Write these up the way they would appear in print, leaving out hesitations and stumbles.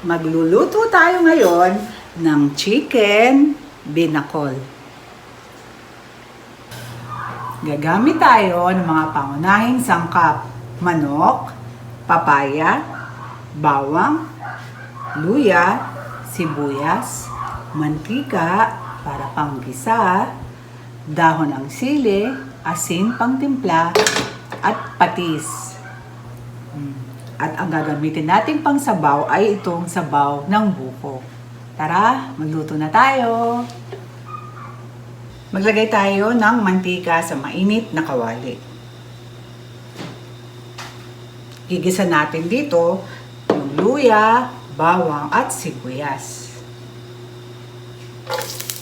Magluluto tayo ngayon ng chicken binakol. Gagamit tayo ng mga pangunahing sangkap: manok, papaya, bawang, luya, sibuyas, mantika para panggisa, dahon ng sili, asin pangtimpla, at patis. At ang gagamitin nating pangsabaw ay itong sabaw ng buko. Tara, magluto na tayo! Maglagay tayo ng mantika sa mainit na kawali. Gigisa natin dito yung luya, bawang at sibuyas.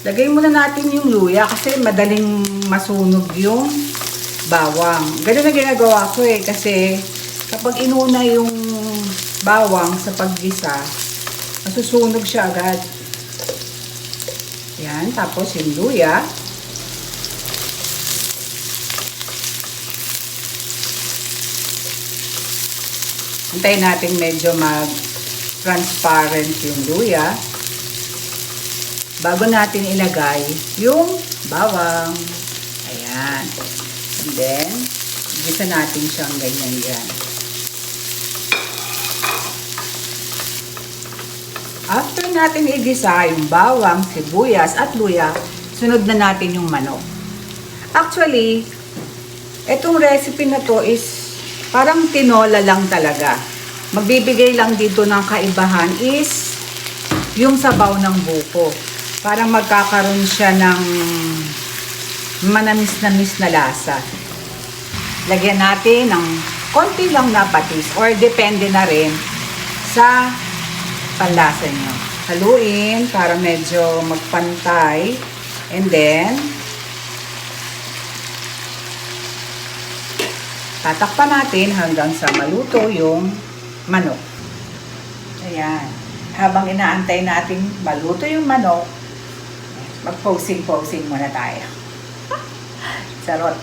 Lagay muna natin yung luya kasi madaling masunog yung bawang. Ganun na ginagawa ko kasi kapag inuna yung bawang sa paggisa, masusunog siya agad. Yan, tapos yung luya. Antayin natin medyo mag-transparent yung luya bago natin ilagay yung bawang. Ayan. And then, gisa natin siyang ganyan yan. After natin igisa yung bawang, sibuyas at luya, sunod na natin yung manok. Actually, itong recipe na to is parang tinola lang talaga. Magbibigay lang dito ng kaibahan is yung sabaw ng buko. Parang magkakaroon siya ng manamis-namis na lasa. Lagyan natin ng konti lang na patis or depende na rin sa panlasa nyo. Haluin para medyo magpantay. And then, tatakpan natin hanggang sa maluto yung manok. Ayan. Habang inaantay natin maluto yung manok, mag-posing-posing muna tayo. Sarot.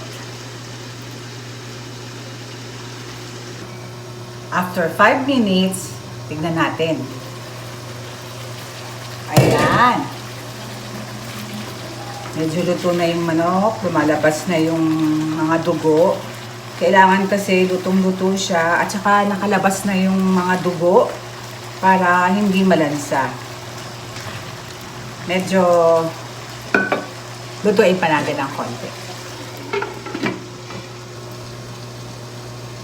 After 5 minutes, tignan natin. Ayan. Medyo luto na yung manok. Lumalabas na yung mga dugo. Kailangan kasi lutong-luto siya. At saka nakalabas na yung mga dugo para hindi malansa. Medyo lutuin pa natin ng konti.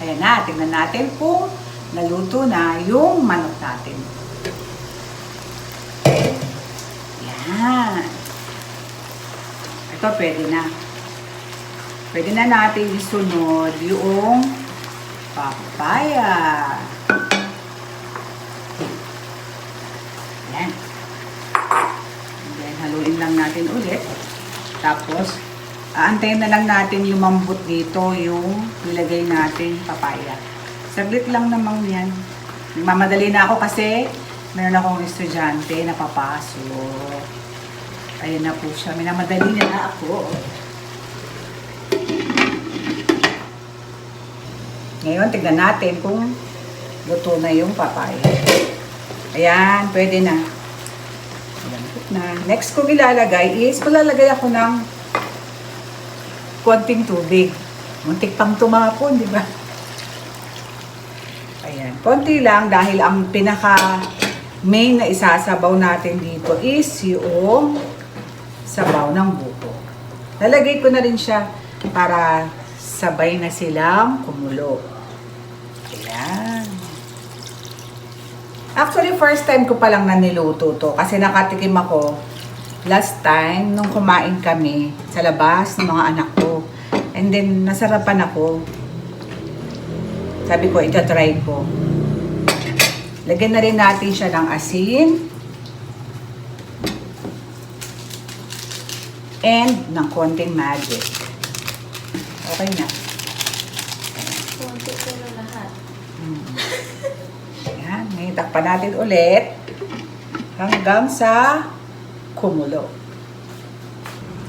Ayan na. Tignan natin kung naluto na yung manok natin. Yan. Ito pwede na. Pwede na natin isunod yung papaya. Yan. And then, haluin lang natin ulit. Tapos, aantayin na lang natin yung lumambot dito yung ilagay natin papaya. Saglit lang naman yan. Mamadali na ako kasi meron akong estudyante na papasok. Ayan na po siya. Minamadali na ako. Ngayon, tignan natin kung luto na yung papaya. Ayan, pwede na. Ayan, na. Next kong ilalagay is, malalagay ako ng konting tubig. Muntik pang tumapon, di ba? Ayan, konti lang dahil ang pinaka main na isasabaw natin dito is yung sabaw ng buko. Lalagay ko na rin siya para sabay na silang kumulo. Ayan. Actually, first time ko palang niluto to kasi nakatikim ako last time nung kumain kami sa labas ng mga anak ko. And then, nasarapan ako. Sabi ko, itatry ko. Lagyan na rin natin siya ng asin and ng konting magic. Okay na. Konti ko na lahat. Ayan, ngayon takpan natin ulit hanggang sa kumulo.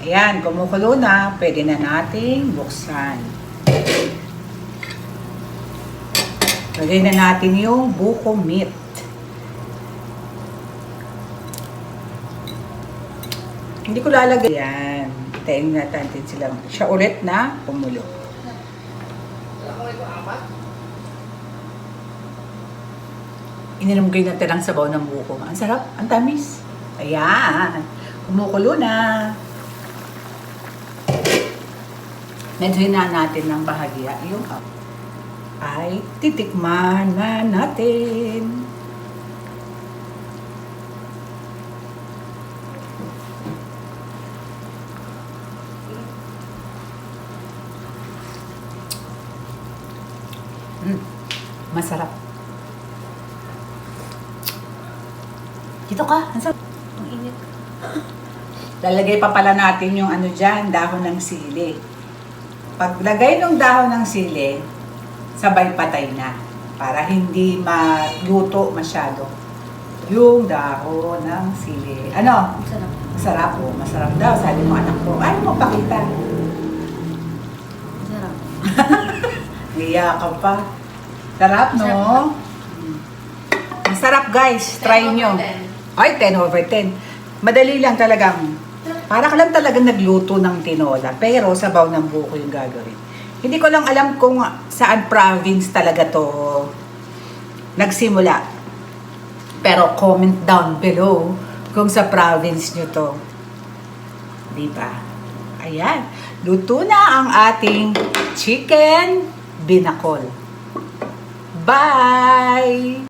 Ayan, kumukulo na. Pwede na nating buksan. Lagay na natin yung buko meat. Hindi ko lalagay. Yan. Tayin natin silang siya ulit na kumulo. Ininom natin ang sabaw ng buko. Ang sarap. Ang tamis. Ayan. Kumukulo na. Medyo na natin ng bahagya. Yung ay titikman na natin. Masarap. Dito ka. Ang sarap. Ang init. Lalagay pa pala natin yung ano dyan, dahon ng sili. Paglagay ng dahon ng sili, sabay patay na. Para hindi maluto masyado yung dahon ng sili. Ano? Masarap. Masarap po. Masarap daw. Sabi mo anak ko, ay mo pakita. Masarap. Hiya ka pa. Sarap, no? Masarap, guys. Try nyo. Ay, 10/10. Madali lang talagang. Para ka lang talagang nagluto ng tinola. Pero sabaw ng buko yung gagawin. Hindi ko lang alam kung saan province talaga to nagsimula. Pero comment down below kung sa province nyo to. Diba? Ayan. Luto na ang ating chicken binakol. Bye!